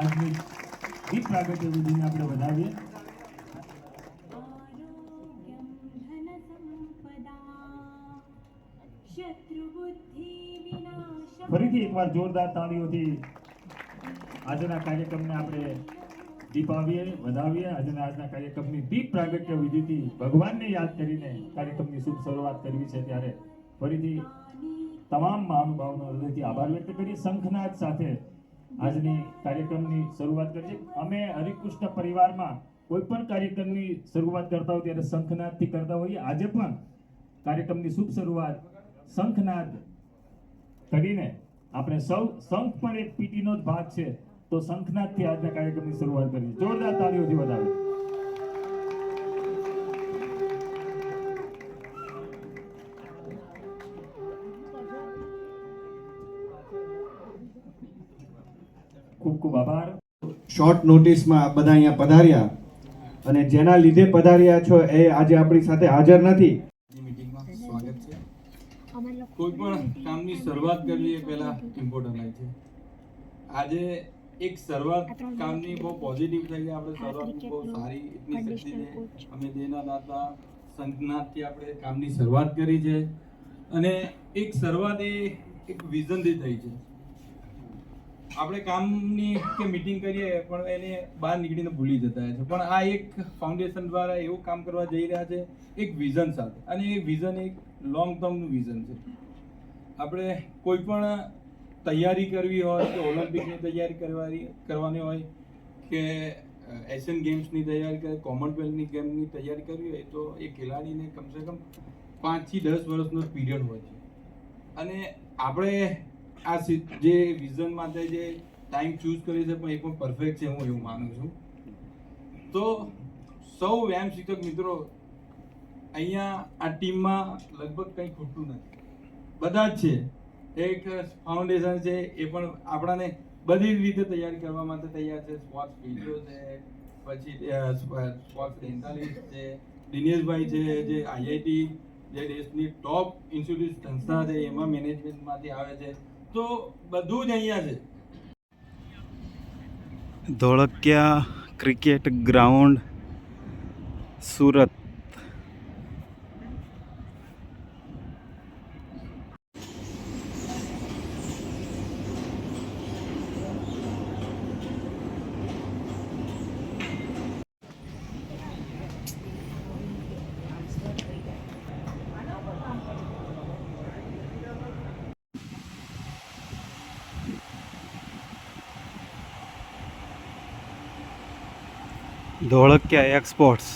આજની દીપ પ્રાગટ્ય વિધિને આપણે વધાવીએ. ફરીથી એકવાર જોરદાર તાળીઓથી આજના કાર્યક્રમને આપણે દીપાવીએ, વધાવીએ. આજના કાર્યક્રમની દીપ પ્રાગટ્ય વિધિથી ભગવાનને યાદ કરીને કાર્યક્રમની શુભ શરૂઆત કરવી છે. ત્યારે ફરીથી તમામ મહાનુભાવોનો હૃદયથી આભાર વ્યક્ત કરીએ. શંખનાદ સાથે આજની કાર્યક્રમની શરૂઆત કરીએ. અમે હરિકૃષ્ણ પરિવારમાં કોઈ પણ કાર્યક્રમની શરૂઆત કરતા હોય ત્યારે શંખનાદથી કરતા હોઈએ. આજે પણ કાર્યક્રમની શુભ શરૂઆત શંખનાદ કરીને આપણે સૌ શંખ પણ એક પીટીનો જ ભાગ છે, તો શંખનાદથી આજના કાર્યક્રમની શરૂઆત કરીએ. જોરદાર તાળીઓથી વધાવીએ. ખૂબ ખૂબ આભાર. શોર્ટ નોટિસમાં બધા અહીંયા પધાર્યા અને જેના લીધે પધાર્યા છો એ આજે આપણી સાથે હાજર નથી. મીટિંગમાં સ્વાગત છે. કોઈ પણ કામની શરૂઆત કરવી એ પહેલા ઇમ્પોર્ટન્ટ હોય છે. આજે એક શરૂઆત કામની બહુ પોઝિટિવ થઈ ગઈ. આપણે શરૂઆત બહુ સારી એટલી શક્તિ છે. અમે દેના દાતા શંખનાદથી આપણે કામની શરૂઆત કરી છે અને એક શરૂઆત એ એક વિઝનથી થઈ છે. આપણે કામની કે મીટિંગ કરીએ પણ એને બહાર નીકળીને ભૂલી જતા હોય છે, પણ આ એક ફાઉન્ડેશન દ્વારા એવું કામ કરવા જઈ રહ્યા છે એક વિઝન સાથે, અને એ વિઝન એક લોંગ ટર્મનું વિઝન છે. આપણે કોઈ પણ તૈયારી કરવી હોય કે ઓલિમ્પિકની તૈયારી કરવાની હોય કે એશિયન ગેમ્સની તૈયારી કરે, કોમનવેલ્થની ગેમની તૈયારી કરવી હોય તો એ ખેલાડીને કમસે કમ 5 થી 10 વર્ષનો પીરિયડ હોય છે. અને આપણે આ જે વિઝન માટે જે ટાઈમ ચૂઝ કરી છે પણ એ પણ પરફેક્ટ છે, હું એવું માનું છું. તો સૌ વ્યાયામ શિક્ષક મિત્રો અહીંયા આ ટીમમાં લગભગ કંઈ ખૂટતું નથી, બધા જ છે. એક ફાઉન્ડેશન છે એ પણ આપણાને બધી રીતે તૈયારી કરવા માટે તૈયાર છે. સ્પોર્ટ્સ ફિઝિયો છે, પછી સ્પોર્ટ્સ ડેન્ટાલિસ્ટ છે, દિનેશભાઈ છે જે આઈઆઈટી જે દેશની ટોપ ઇન્સ્ટિટ્યૂટ સંસ્થા છે એમાં મેનેજમેન્ટમાંથી આવે છે. તો બધું જ અહીંયા છે. Dholakia cricket ground, Surat. Dholakia exports.